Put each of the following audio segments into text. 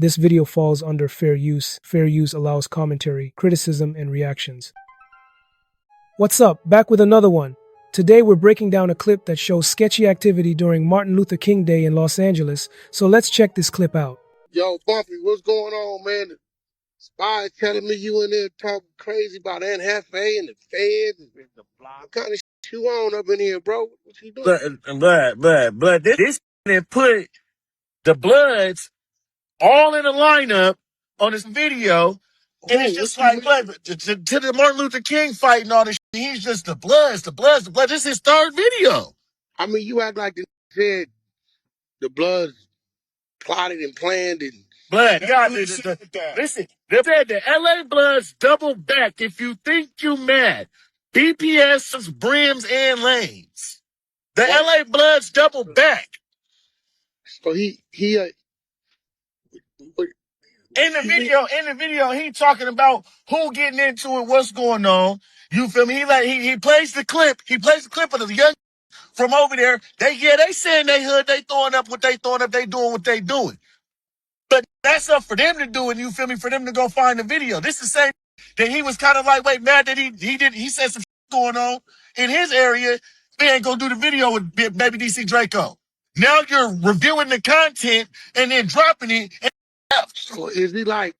This video falls under fair use. Fair use allows commentary, criticism, and reactions. What's up? Back with another one. Today we're breaking down a clip that shows sketchy activity during Martin Luther King Day in Los Angeles, so let's check this clip out. Yo, Bumpy, what's going on, man? The spy is telling me you in there talking crazy about Jefe and the feds and the block. What kind of shit you on up in here, bro? What you doing? But this put the Bloods all in a lineup on this video, and it's just like to the Martin Luther King fight and all this shit. He's just the Bloods. This is his third video. I mean, you act like they said the Bloods plotted and planned and... Blood, God, listen, they said the LA Bloods double back if you think you mad. BPS, brims, and lanes. The LA Bloods double back. So he in the video, he talking about who getting into it, what's going on. You feel me? He plays the clip. He plays the clip of the young from over there. They saying they hood, they throwing up what they throwing up, they doing what they doing. But that's up for them to do, and you feel me, for them to go find the video. This is the same that he was kind of like, wait, mad that he said some going on in his area. We ain't gonna do the video with Baby DC Draco. Now you're reviewing the content and then dropping it. So is he like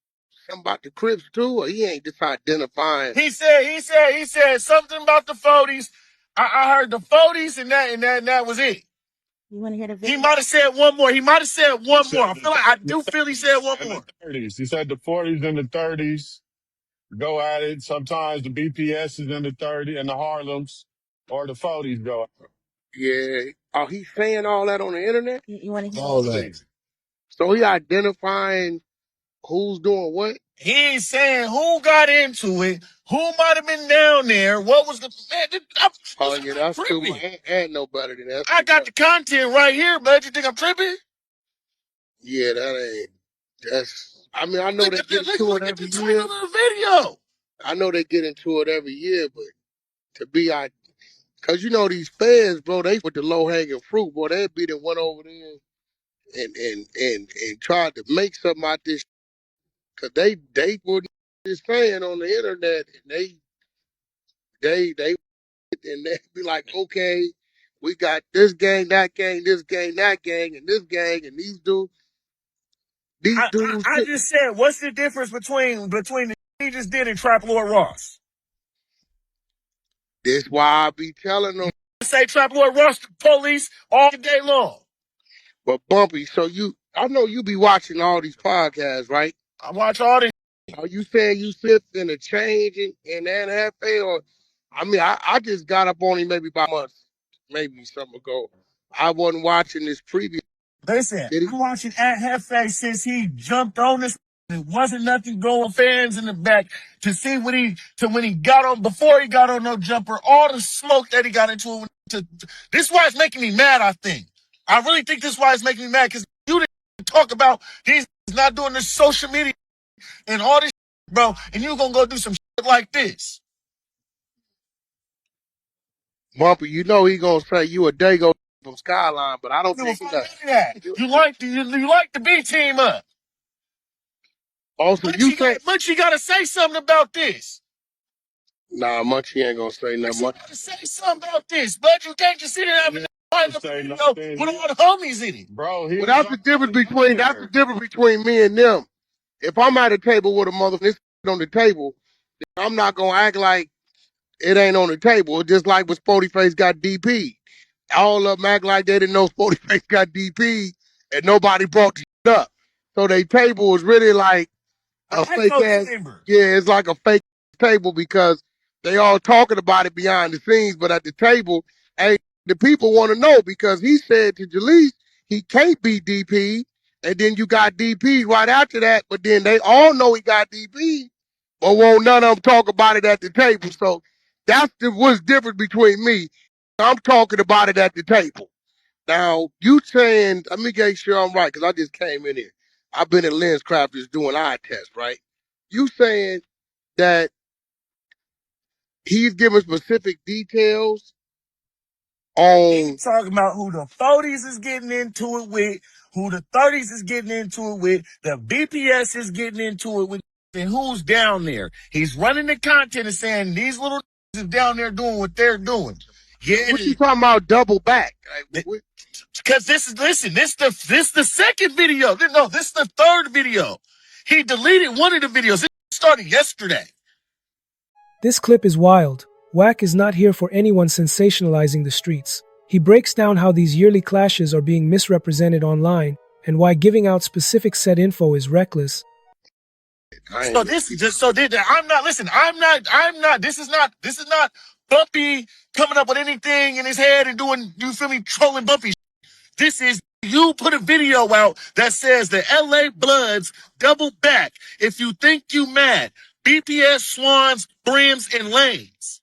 something about the Crips too, or he ain't just identifying? He said something about the 40s. I heard the 40s and that was it. You want to hear the video? He might have said one more. I do feel he said one more. 30s. He said the 40s and the 30s go at it. Sometimes the BPS is in the 30s and the Harlems or the 40s go at it. Yeah. Oh, he's saying all that on the internet? You want to hear all that. So he identifying who's doing what? He ain't saying who got into it, who might have been down there, what was the... Man, oh, yeah, that's too much. Ain't no better than that. I got the content right here, bud. You think I'm tripping? Yeah, that ain't... That's... I mean, I know they get into it every year. Video. I know they get into it every year, but to be... Because you know these feds, bro, they with the low-hanging fruit, boy. They'd be the one over there and tried to make something out this... Because they were just saying on the internet, and they and they'd be like, okay, we got this gang, that gang, this gang, that gang, and this gang, and these dudes. I just said, what's the difference between the he just did and Trap Lord Ross? That's why I be telling them. Say Trap Lord Ross to police all day long. But Bumpy, so I know you be watching all these podcasts, right? I watch all these. Are you saying you sit in a change in that Jefe, or... I mean, I just got up on him maybe about a month, maybe something ago. I wasn't watching this previous. Listen, I'm watching at Jefe since he jumped on this. It wasn't nothing going fans in the back to see when he got on, before he got on no jumper, all the smoke that he got into. This is why it's making me mad, I think. I really think this is why it's making me mad, because you didn't talk about these not doing this social media and all this, bro, and you gonna go do some shit like this. Bumpy, you know he gonna say you a Dago from Skyline, but I don't think that. You like the B team up. Also, Munchie gotta say something about this. Nah, Munchie ain't gonna say nothing. Munchie gotta say something about this, but you can't just sit there and have a video with all the homies in it. Bro, well, that's the difference between me and them. If I'm at a table with a motherfucker on the table, I'm not gonna act like it ain't on the table. It's just like when Sporty Face got DP. All of them act like they didn't know Sporty Face got DP, and nobody brought the shit up. So their table was really like a fake ass. Yeah, it's like a fake table because they all talking about it behind the scenes, but at the table, hey, the people want to know because he said to Jalise he can't be DP, and then you got DP right after that, but then they all know he got DP, but won't none of them talk about it at the table. So that's what's different between me. I'm talking about it at the table. Now, you saying, let me get sure I'm right, because I just came in here. I've been at Lens Crafters doing eye tests, right? You saying that he's giving specific details on... Talking about who the 40s is getting into it with, who the 30s is getting into it with, the BPS is getting into it with, and who's down there. He's running the content and saying these little is down there doing what they're doing. Yeah, What you talking about? Double back? because this is listen. This the second video. No, this is the third video. He deleted one of the videos. It started yesterday. This clip is wild. Wack is not here for anyone sensationalizing the streets. He breaks down how these yearly clashes are being misrepresented online and why giving out specific set info is reckless. So this is just I'm not listen. I'm not. This is not Bumpy coming up with anything in his head and doing, you feel me, trolling Bumpy. This is you put a video out that says the LA Bloods double back. If you think you mad, BPS, Swans, Brims, and Lanes.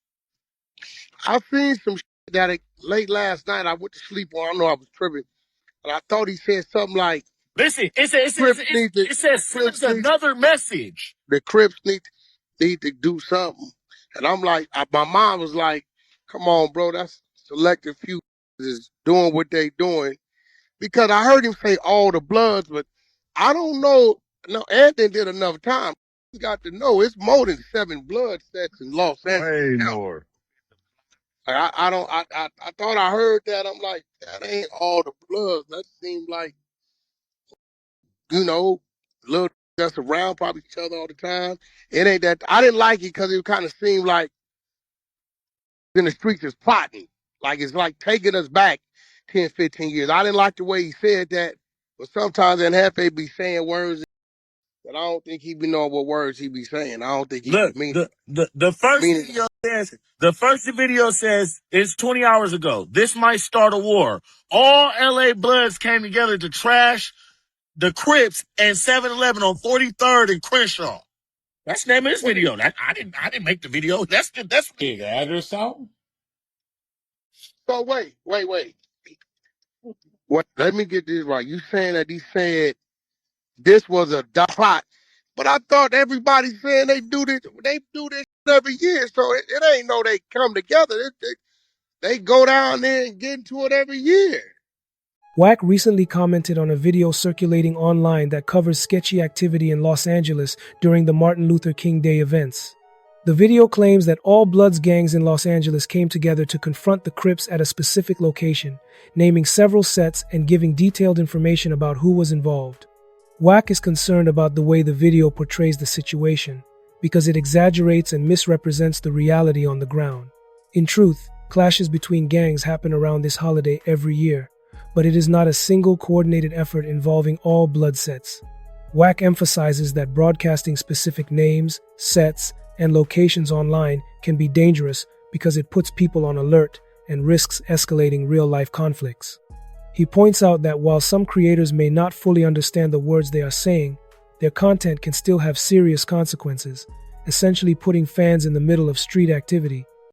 I seen some that late last night. I went to sleep on. I know I was tripping, and I thought he said something like, Listen, it says sends another message. The Crips need to do something. And I'm like, my mom was like, come on, bro, that's selective few is doing what they doing. Because I heard him say all the Bloods, but I don't know. No, Anthony did enough time. You got to know it's more than 7 blood sets in Los Angeles. Way more. I thought I heard that. I'm like, that ain't all the Bloods. That seemed like, little that's around probably each other all the time. It ain't that. I didn't like it because it kind of seemed like in the streets is plotting. Like it's like taking us back 10, 15 years. I didn't like the way he said that, but sometimes in Jefe be saying words that I don't think he be knowing what words he be saying. I don't think he Look, mean the first video says it's 20 hours ago. This might start a war. All LA Bloods came together to trash the Crips and 7-Eleven on 43rd and Crenshaw. That's the name of this video. I didn't make the video. That's Big address out. So wait. What? Let me get this right. You saying that he said this was a plot, but I thought everybody saying they do this every year. So it ain't no they come together. They go down there and get into it every year. Wack recently commented on a video circulating online that covers sketchy activity in Los Angeles during the Martin Luther King Day events. The video claims that all Bloods gangs in Los Angeles came together to confront the Crips at a specific location, naming several sets and giving detailed information about who was involved. Wack is concerned about the way the video portrays the situation, because it exaggerates and misrepresents the reality on the ground. In truth, clashes between gangs happen around this holiday every year, but it is not a single coordinated effort involving all blood sets. Wack emphasizes that broadcasting specific names, sets, and locations online can be dangerous because it puts people on alert and risks escalating real-life conflicts. He points out that while some creators may not fully understand the words they are saying, their content can still have serious consequences, essentially putting fans in the middle of street activity